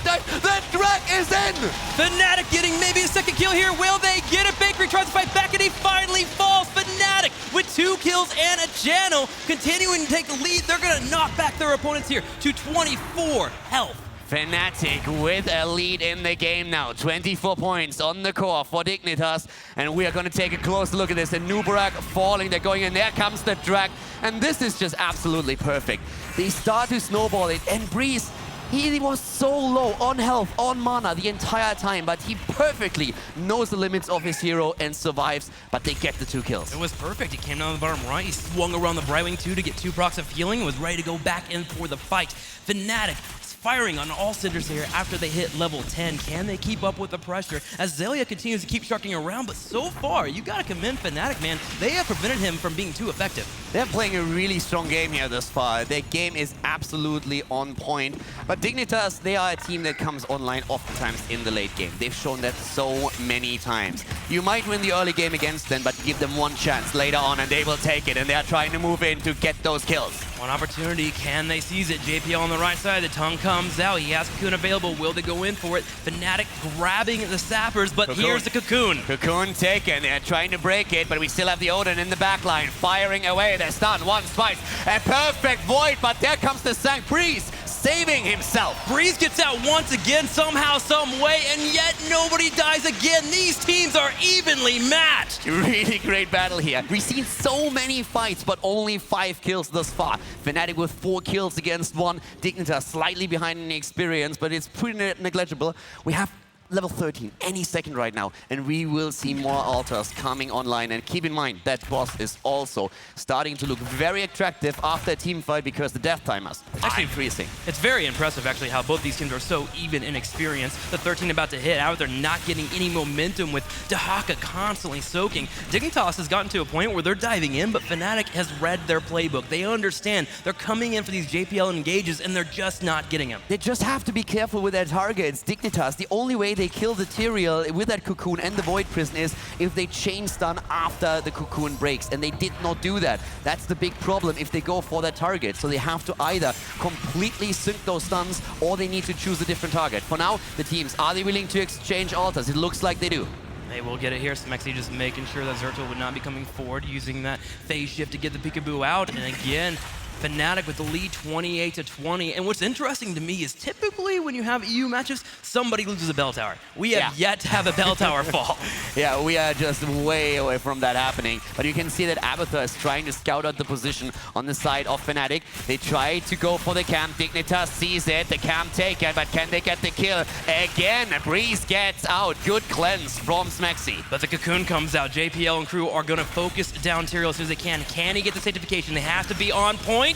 dies. The drag is in! Fnatic getting maybe a second kill here. Will they get it? Bakery tries to fight back, and he finally falls. Fnatic with 2 kills and a channel, continuing to take the lead. They're going to knock back their opponents here to 24 health. Fnatic with a lead in the game now. 24 points on the core for Dignitas. And we are going to take a close look at this. Inuburak falling, they're going in. There comes the drag. And this is just absolutely perfect. They start to snowball it. And Breeze, He was so low on health, on mana the entire time, but he perfectly knows the limits of his hero and survives, but they get the 2 kills. It was perfect. He came down the bottom right, he swung around the Brightwing 2 to get 2 procs of healing, and was ready to go back in for the fight. Fnatic firing on all cinders here after they hit level 10. Can they keep up with the pressure as Zelia continues to keep sharking around? But so far, you gotta commend Fnatic, man. They have prevented him from being too effective. They're playing a really strong game here thus far. Their game is absolutely on point. But Dignitas, they are a team that comes online oftentimes in the late game. They've shown that so many times. You might win the early game against them, but give them one chance later on and they will take it. And they're trying to move in to get those kills. One opportunity, can they seize it? JPL on the right side, the tongue comes out. He has Cocoon available. Will they go in for it? Fnatic grabbing the sappers, but Cocoon. Here's the Cocoon. Cocoon taken. They're trying to break it, but we still have the Odin in the back line, firing away. They're stunned once, twice. A perfect void, but there comes the Sank Breeze, saving himself. Breeze gets out once again, somehow, some way, and yet nobody dies again. These teams are evenly matched. Really great battle here. We've seen so many fights, but only 5 kills thus far. Fnatic with 4 kills against 1. Dignitas slightly behind in the experience, but it's pretty negligible. We have level 13 any second right now, and we will see more altars coming online. And keep in mind, that boss is also starting to look very attractive after a team fight because the death timers are increasing. It's very impressive, actually, how both these teams are so even in experience. The 13 about to hit out, they're not getting any momentum with Dahaka constantly soaking. Dignitas has gotten to a point where they're diving in, but Fnatic has read their playbook. They understand they're coming in for these JPL engages, and they're just not getting them. They just have to be careful with their targets. Dignitas, the only way they kill the Tyrael with that Cocoon and the Void Prison is if they chain stun after the Cocoon breaks, and they did not do that. That's the big problem if they go for that target. So they have to either completely sync those stuns, or they need to choose a different target. For now, the teams, are they willing to exchange altars? It looks like they do. They will get it here. Smexy just making sure that Zerto would not be coming forward, using that phase shift to get the peekaboo out. And again, Fnatic with the lead 28-20. And what's interesting to me is typically when you have EU matches, somebody loses a bell tower. We have yet to have a bell tower fall. Yeah, we are just way away from that happening. But you can see that Abathur is trying to scout out the position on the side of Fnatic. They try to go for the camp. Dignitas sees it. The camp taken, but can they get the kill? Again, Breeze gets out. Good cleanse from Smexy. But the Cocoon comes out. JPL and crew are going to focus down Tyrael as soon as they can. Can he get the sanctification? They have to be on point.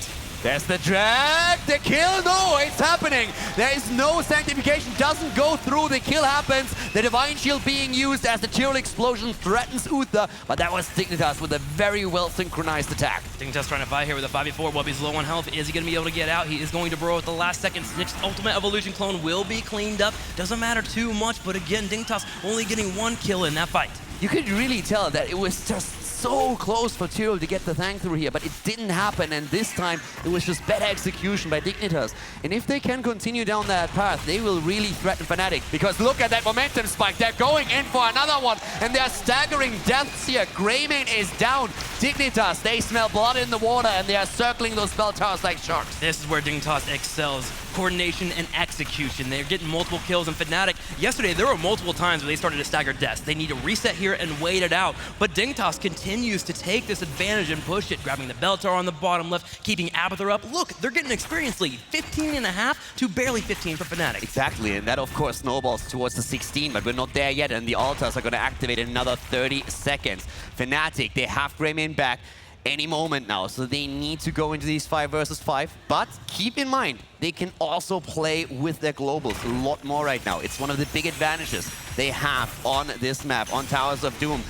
There's the drag, the kill, no, it's happening. There is no sanctification, doesn't go through, the kill happens. The Divine Shield being used as the Tyrael explosion threatens Uther, but that was Dignitas with a very well synchronized attack. Dignitas trying to fight here with a 5v4. Wubby's low on health. Is he going to be able to get out? He is going to Burrow at the last second. Snick's ultimate evolution clone will be cleaned up. Doesn't matter too much, but again, Dignitas only getting 1 kill in that fight. You could really tell that it was just so close for Tyrael to get the thank through here, but it didn't happen, and this time it was just better execution by Dignitas. And if they can continue down that path, they will really threaten Fnatic, because look at that momentum spike. They're going in for another one, and they're staggering deaths here. Greymane is down. Dignitas, they smell blood in the water, and they are circling those bell towers like sharks. This is where Dignitas excels. Coordination and execution. They're getting multiple kills, and Fnatic, yesterday there were multiple times where they started to stagger deaths. They need to reset here and wait it out, but Dignitas continues to take this advantage and push it, grabbing the bell tower on the bottom left, keeping Abathur up. Look, they're getting an experience lead, 15.5 to barely 15 for Fnatic. Exactly, and that of course snowballs towards the 16, but we're not there yet, and the altars are going to activate in another 30 seconds. Fnatic, they have Greymane back any moment now, so they need to go into these 5 versus 5, but keep in mind, they can also play with their globals a lot more right now. It's one of the big advantages they have on this map, on Towers of Doom.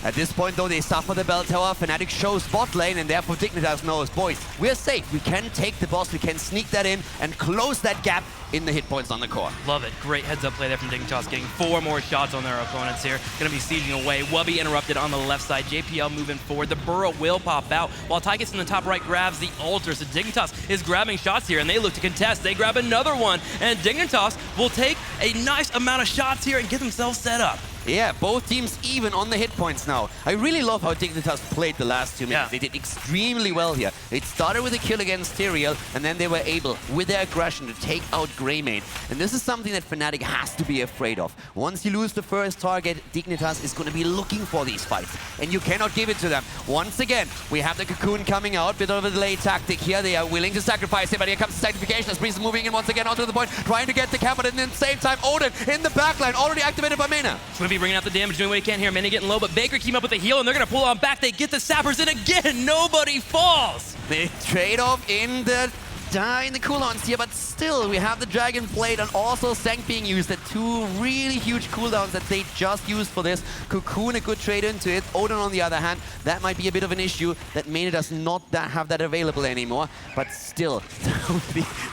At this point, though, they suffer the bell tower. Fnatic shows bot lane, and therefore Dignitas knows, boys, we're safe. We can take the boss, we can sneak that in and close that gap in the hit points on the core. Love it. Great heads-up play there from Dignitas, getting 4 more shots on their opponents here. Going to be sieging away. Wubby interrupted on the left side. JPL moving forward. The Burrow will pop out, while Tygus in the top right grabs the altar. So Dignitas is grabbing shots here, and they look to contest. They grab another one, and Dignitas will take a nice amount of shots here and get themselves set up. Yeah, both teams even on the hit points now. I really love how Dignitas played the last 2 minutes. Yeah. They did extremely well here. It started with a kill against Tyrael, and then they were able, with their aggression, to take out Greymane. And this is something that Fnatic has to be afraid of. Once you lose the first target, Dignitas is going to be looking for these fights, and you cannot give it to them. Once again, we have the Cocoon coming out, bit of a delay tactic here. They are willing to sacrifice it, but here comes the sacrification as Breeze is moving in once again onto the point, trying to get the cap, but at the same time, Odin in the backline, already activated by Mena. Swimpy bringing out the damage, doing what he can here. Mena getting low, but Baker came up with a heal, and they're going to pull on back. They get the sappers in again. Nobody falls. The trade-off in the cooldowns here, but still, we have the Dragon Blade and also Sank being used. The 2 really huge cooldowns that they just used for this. Cocoon, a good trade into it. Odin, on the other hand, that might be a bit of an issue that Mena does not have that available anymore. But still,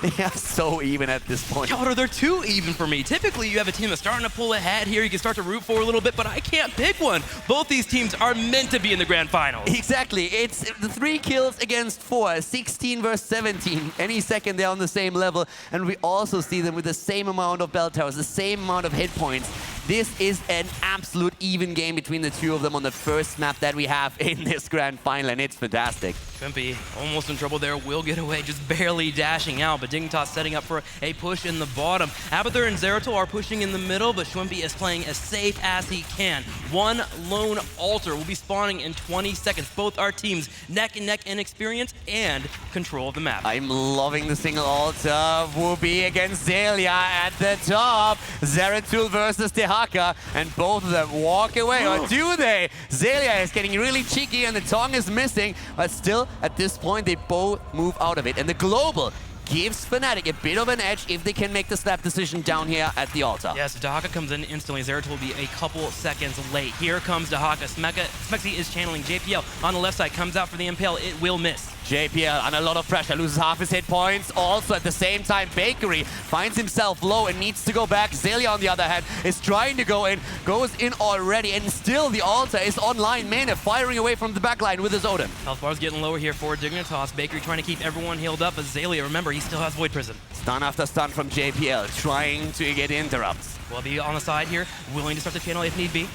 they are so even at this point. God, they're too even for me. Typically, you have a team that's starting to pull ahead here. You can start to root for a little bit, but I can't pick one. Both these teams are meant to be in the grand finals. Exactly. It's the 3 kills against 4, 16 versus 17. Any second, they're on the same level. And we also see them with the same amount of bell towers, the same amount of hit points. This is an absolute even game between the 2 of them on the first map that we have in this grand final, and it's fantastic. Swimpy almost in trouble there, will get away, just barely dashing out, but Dignitas setting up for a push in the bottom. Abathur and Zeratul are pushing in the middle, but Swimpy is playing as safe as he can. One lone altar will be spawning in 20 seconds. Both our teams neck and neck in experience and control of the map. I'm loving the single altar. Wooby against Zelia at the top. Zeratul versus Dehaka, and both of them walk away, or do they? Zelia is getting really cheeky and the tongue is missing, but still, at this point, they both move out of it. And the global gives Fnatic a bit of an edge if they can make the snap decision down here at the altar. Yes, Dehaka comes in instantly. Zeratul will be a couple seconds late. Here comes Dehaka. Smexy is channeling JPL on the left side, comes out for the impale. It will miss. JPL under a lot of pressure, loses half his hit points. Also, at the same time, Bakery finds himself low and needs to go back. Zelia, on the other hand, is trying to go in, goes in already, and still the altar is online. Mena firing away from the backline with his Odin. Health bar's getting lower here for Dignitas. Bakery trying to keep everyone healed up, but Zelia, remember, he still has Void Prison. Stun after stun from JPL, trying to get interrupts. Will be on the side here, willing to start the channel if need be.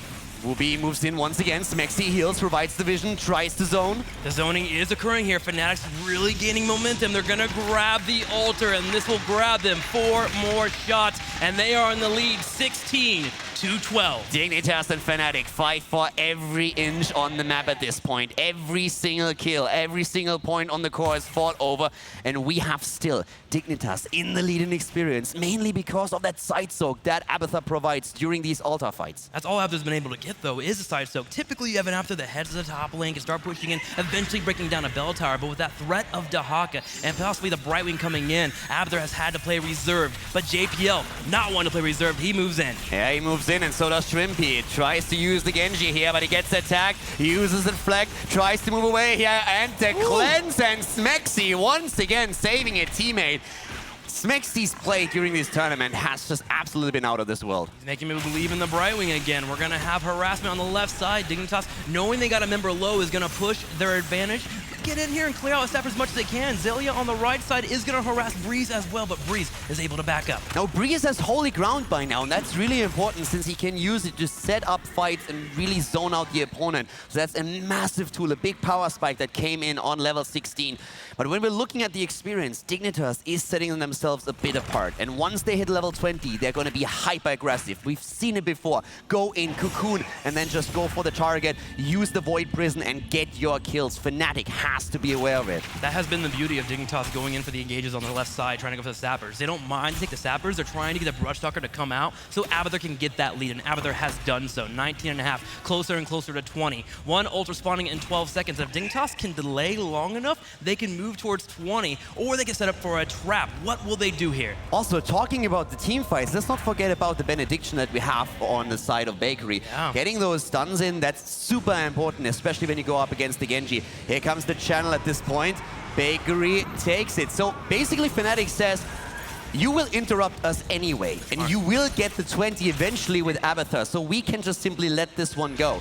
Wooby moves in once again. Smexy heals, provides the vision, tries to zone. The zoning is occurring here. Fnatic's really gaining momentum. They're going to grab the altar, and this will grab them 4 more shots, and they are in the lead 16-12. Dignitas and Fnatic fight for every inch on the map at this point. Every single kill, every single point on the core is fought over, and we have still Dignitas in the lead in experience, mainly because of that side soak that Abathur provides during these altar fights. That's all Abathur's been able to get, though, is a side soak. Typically, you have an Abathur that heads to the top lane, can start pushing in, eventually breaking down a bell tower, but with that threat of Dehaka and possibly the Brightwing coming in, Abathur has had to play reserved, but JPL not wanting to play reserved, he moves in. Yeah, he moves in, and so does Shrimpy. Tries to use the Genji here, but he gets attacked, uses the flag, tries to move away here, and the cleanse, and Smexy once again saving a teammate. Smexy's play during this tournament has just absolutely been out of this world. He's making me believe in the Brightwing again. We're going to have harassment on the left side. Dignitas, knowing they got a member low, is going to push their advantage. Get in here and clear out the staff as much as they can. Zelia on the right side is going to harass Breeze as well, but Breeze is able to back up. Now, Breeze has holy ground by now, and that's really important since he can use it to set up fights and really zone out the opponent. So that's a massive tool, a big power spike that came in on level 16. But when we're looking at the experience, Dignitas is setting themselves a bit apart. And once they hit level 20, they're going to be hyper-aggressive. We've seen it before. Go in, cocoon, and then just go for the target, use the Void Prison, and get your kills. Fnatic has to be aware of it. That has been the beauty of Dignitas going in for the engages on the left side, trying to go for the sappers. They don't mind to take the sappers. They're trying to get the Brush Stalker to come out so Abathur can get that lead, and Abathur has done so. 19.5, closer and closer to 20. One ultra spawning in 12 seconds. If Dignitas can delay long enough, they can move towards 20, or they can set up for a trap. What will they do here? Also, talking about the team fights, let's not forget about the benediction that we have on the side of Bakery. Yeah. Getting those stuns in, that's super important, especially when you go up against the Genji. Here comes the channel at this point. Bakery takes it. So basically Fnatic says, you will interrupt us anyway, and you will get the 20 eventually with Abathur, so we can just simply let this one go.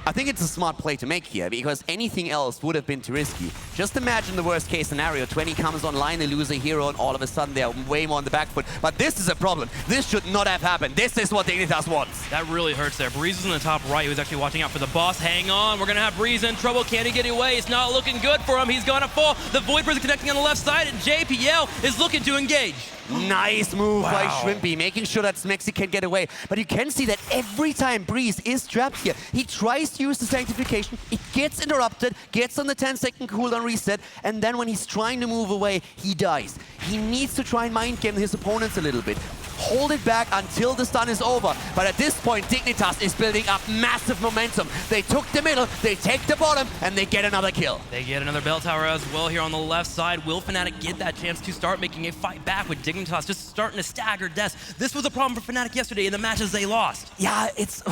I think it's a smart play to make here, because anything else would have been too risky. Just imagine the worst case scenario. 20 comes online, they lose a hero, and all of a sudden they're way more on the back foot. But this is a problem. This should not have happened. This is what Dignitas wants. That really hurts there. Breeze is in the top right, who's actually watching out for the boss. Hang on, we're gonna have Breeze in trouble. Can he get away? It's not looking good for him. He's gonna fall. The Void is connecting on the left side, and JPL is looking to engage. Nice move by Shrimpy, making sure that Smexy can get away. But you can see that every time Breeze is trapped here, he tries to use the Sanctification, it gets interrupted, gets on the 10-second cooldown reset, and then when he's trying to move away, he dies. He needs to try and mind game his opponents a little bit. Hold it back until the stun is over. But at this point, Dignitas is building up massive momentum. They took the middle, they take the bottom, and they get another kill. They get another bell tower as well here on the left side. Will Fnatic get that chance to start making a fight back with Dignitas just starting to stagger deaths? This was a problem for Fnatic yesterday in the matches they lost. Yeah, it's...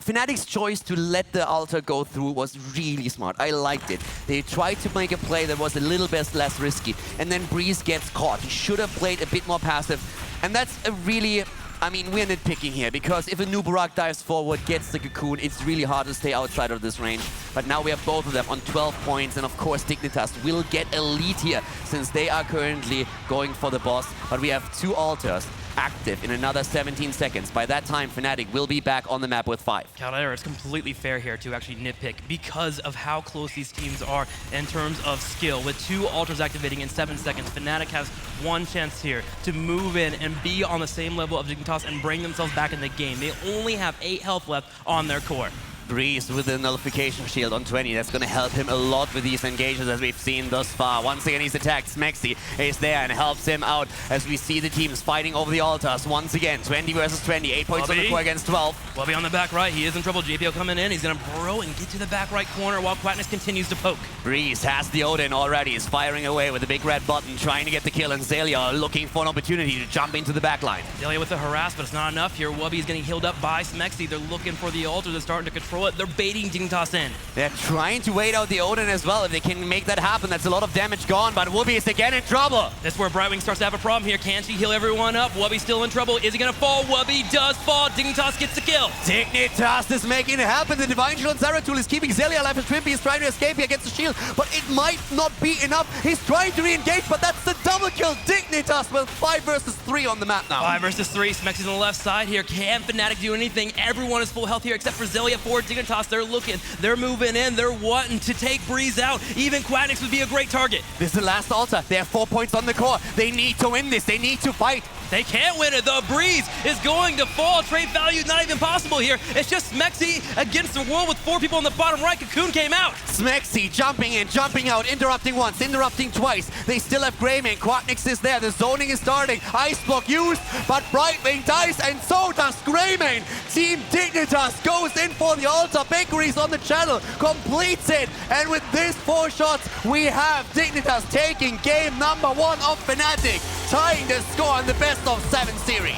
Fnatic's choice to let the altar go through was really smart. I liked it. They tried to make a play that was a little bit less risky, and then Breeze gets caught. He should have played a bit more passive, and that's a really... I mean, we're nitpicking here, because if a Nubarak dives forward, gets the cocoon, it's really hard to stay outside of this range. But now we have both of them on 12 points, and of course Dignitas will get a lead here, since they are currently going for the boss. But we have 2 altars active in another 17 seconds. By that time, Fnatic will be back on the map with 5. Caldera, it's completely fair here to actually nitpick because of how close these teams are in terms of skill. With 2 altars activating in 7 seconds, Fnatic has one chance here to move in and be on the same level of Dignitas and bring themselves back in the game. They only have 8 health left on their core. Breeze with the nullification shield on 20. That's going to help him a lot with these engages as we've seen thus far. Once again, he's attacked. Smexy is there and helps him out as we see the teams fighting over the altars. Once again, 20 versus 20. 8 points on the core against 12. Wubby on the back right. He is in trouble. JPL coming in. He's going to burrow and get to the back right corner while Quackness continues to poke. Breeze has the Odin already. He's firing away with the big red button, trying to get the kill. And Zelia looking for an opportunity to jump into the back line. Zelia with the harass, but it's not enough here. Wubby is getting healed up by Smexy. They're looking for the altar. They're starting to control it. They're baiting Dignitas in. They're trying to wait out the Odin as well. If they can make that happen, that's a lot of damage gone, but Wubby is again in trouble. That's where Brightwing starts to have a problem here. Can she heal everyone up? Wubby's still in trouble. Is he gonna fall? Wubby does fall. Dignitas gets the kill. Dignitas is making it happen. The Divine Shield on Zeratul is keeping Zelia alive, and Shrimpy is trying to escape here against the shield, but it might not be enough. He's trying to re-engage, but that's the double kill. Dignitas with 5 versus 3 on the map now. 5 versus 3. Smexy's on the left side here. Can Fnatic do anything? Everyone is full health here except for Zelia for Dignitas. They're looking. They're moving in. They're wanting to take Breeze out. Even Quacknix would be a great target. This is the last altar. They have 4 points on the core. They need to win this. They need to fight. They can't win it. The Breeze is going to fall. Trade value not even possible here. It's just Smexy against the wall with 4 people on the bottom right. Cocoon came out. Smexy jumping in, jumping out, interrupting once, interrupting twice. They still have Greymane. Quacknix is there. The zoning is starting. Ice block used, but Brightwing dies, and so does Greymane. Team Dignitas goes in for the altar. Bakery's on the channel, completes it. And with this 4 shots, we have Dignitas taking game number 1 of Fnatic, tying the score in the best of 7 series.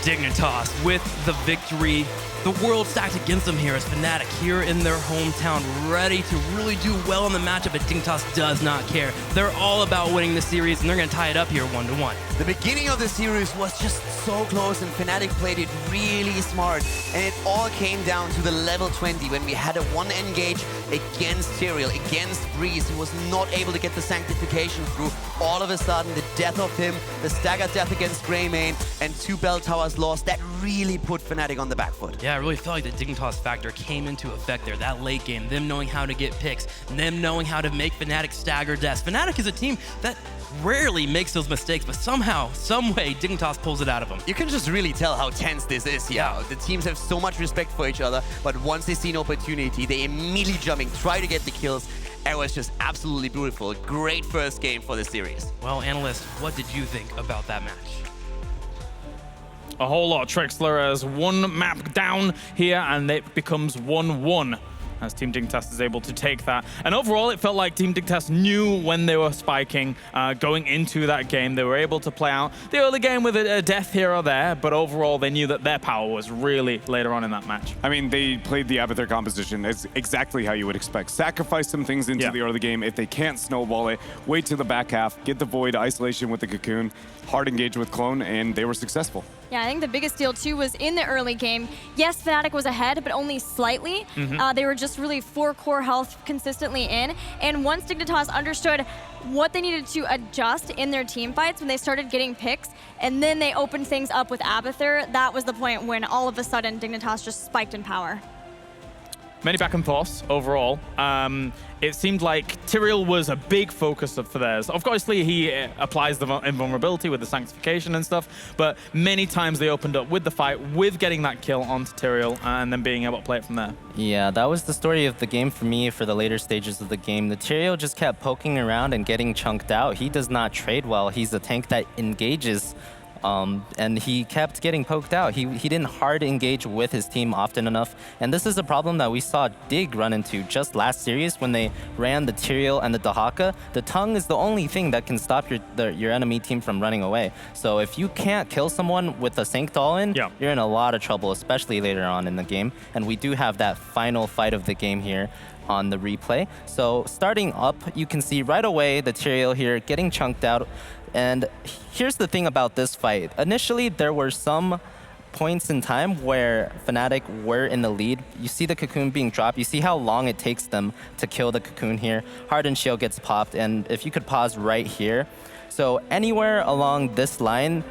Dignitas with the victory. The world stacked against them here as Fnatic here in their hometown, ready to really do well in the matchup, but Dignitas does not care. They're all about winning the series, and they're going to tie it up here 1-1. The beginning of the series was just so close, and Fnatic played it really smart, and it all came down to the level 20 when we had a 1 engage against Tyrael, against Breeze, who was not able to get the Sanctification through. All of a sudden, the death of him, the staggered death against Greymane, and 2 bell towers lost, that really put Fnatic on the back foot. Yeah, I really felt like the Dignitas factor came into effect there. That late game, them knowing how to get picks, them knowing how to make Fnatic stagger deaths. Fnatic is a team that rarely makes those mistakes, but somehow, some way, Dignitas pulls it out of them. You can just really tell how tense this is here. Yeah. The teams have so much respect for each other, but once they see an opportunity, they immediately jumping, try to get the kills. It was just absolutely beautiful. Great first game for the series. Well, Analyst, what did you think about that match? A whole lot. Trixler has 1 map down here, and it becomes 1-1 as Team Dignitas is able to take that. And overall, it felt like Team Dignitas knew when they were spiking going into that game. They were able to play out the early game with a death here or there, but overall, they knew that their power was really later on in that match. I mean, they played the Abathur composition as exactly how you would expect. Sacrifice some things into the early game. If they can't snowball it, wait to the back half, get the Void, isolation with the Cocoon, hard engage with Clone, and they were successful. Yeah, I think the biggest deal too was in the early game. Yes, Fnatic was ahead, but only slightly. They were just really 4 core health consistently in. And once Dignitas understood what they needed to adjust in their team fights when they started getting picks, and then they opened things up with Abathur, that was the point when all of a sudden Dignitas just spiked in power. Many back and forths overall. It seemed like Tyrael was a big focus for theirs. Obviously, he applies the invulnerability with the sanctification and stuff, but many times they opened up with the fight, with getting that kill onto Tyrael, and then being able to play it from there. Yeah, that was the story of the game for me for the later stages of the game. The Tyrael just kept poking around and getting chunked out. He does not trade well. He's a tank that engages, and he kept getting poked out. He didn't hard engage with his team often enough, and this is a problem that we saw Dig run into just last series when they ran the Tyrael and the Dahaka. The tongue is the only thing that can stop your enemy team from running away. So if you can't kill someone with a Sanct all-in, you're in a lot of trouble, especially later on in the game. And we do have that final fight of the game here on the replay. So starting up, you can see right away the Tyrael here getting chunked out. And here's the thing about this fight. Initially, there were some points in time where Fnatic were in the lead. You see the cocoon being dropped. You see how long it takes them to kill the cocoon here. Hardened Shield gets popped, and if you could pause right here. So anywhere along this line,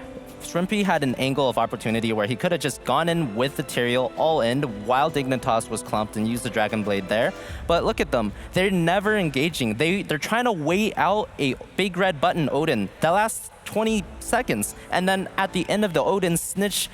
Shrimpy had an angle of opportunity where he could have just gone in with the Tyrael all in while Dignitas was clumped and used the Dragon Blade there. But look at them. They're never engaging. They're trying to wait out a big red button Odin that lasts 20 seconds. And then at the end of the Odin, Snitch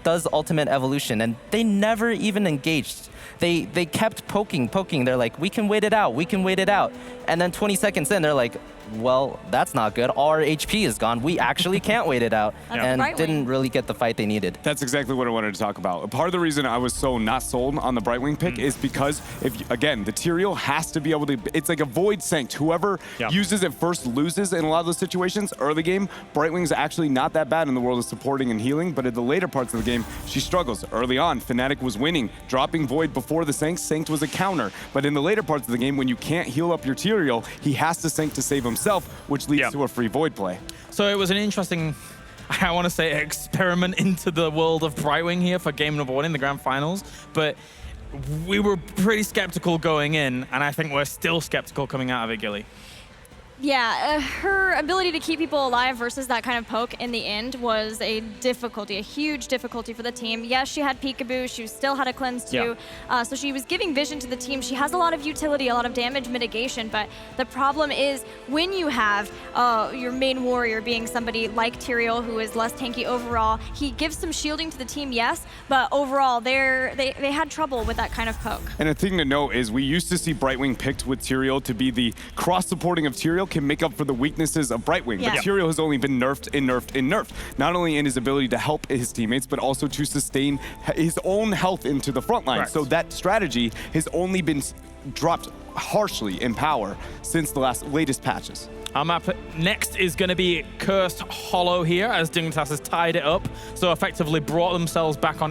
does ultimate evolution, and they never even engaged. They kept poking. They're like, we can wait it out. And then 20 seconds in, they're like, well, that's not good. All our HP is gone. We actually can't wait it out. And didn't really get the fight they needed. That's exactly what I wanted to talk about. Part of the reason I was so not sold on the Brightwing pick is because, again, the Tyrael has to be able to, it's like a Void Sanct. Whoever uses it first loses in a lot of those situations. Early game, Brightwing's actually not that bad in the world of supporting and healing, but in the later parts of the game, she struggles. Early on, Fnatic was winning, dropping Void before the Sanct. Sanct was a counter. But in the later parts of the game, when you can't heal up your Tyrael, he has to Sanct to save himself, which leads to a free Void play. So it was an interesting, I want to say, experiment into the world of Brightwing here for game number 1 in the grand finals. But we were pretty skeptical going in, and I think we're still skeptical coming out of it, Gilly. Yeah, her ability to keep people alive versus that kind of poke in the end was a huge difficulty for the team. Yes, she had Peekaboo, she still had a cleanse too, so she was giving vision to the team. She has a lot of utility, a lot of damage mitigation, but the problem is when you have your main warrior being somebody like Tyrael, who is less tanky overall, he gives some shielding to the team, yes, but overall they had trouble with that kind of poke. And a thing to note is we used to see Brightwing picked with Tyrael to be the cross-supporting of Tyrael can make up for the weaknesses of Brightwing. But Tyrael has only been nerfed. Not only in his ability to help his teammates, but also to sustain his own health into the front line. So that strategy has only been dropped harshly in power since the latest patches. Our map next is going to be Cursed Hollow here, as Dignitas has tied it up, so effectively brought themselves back on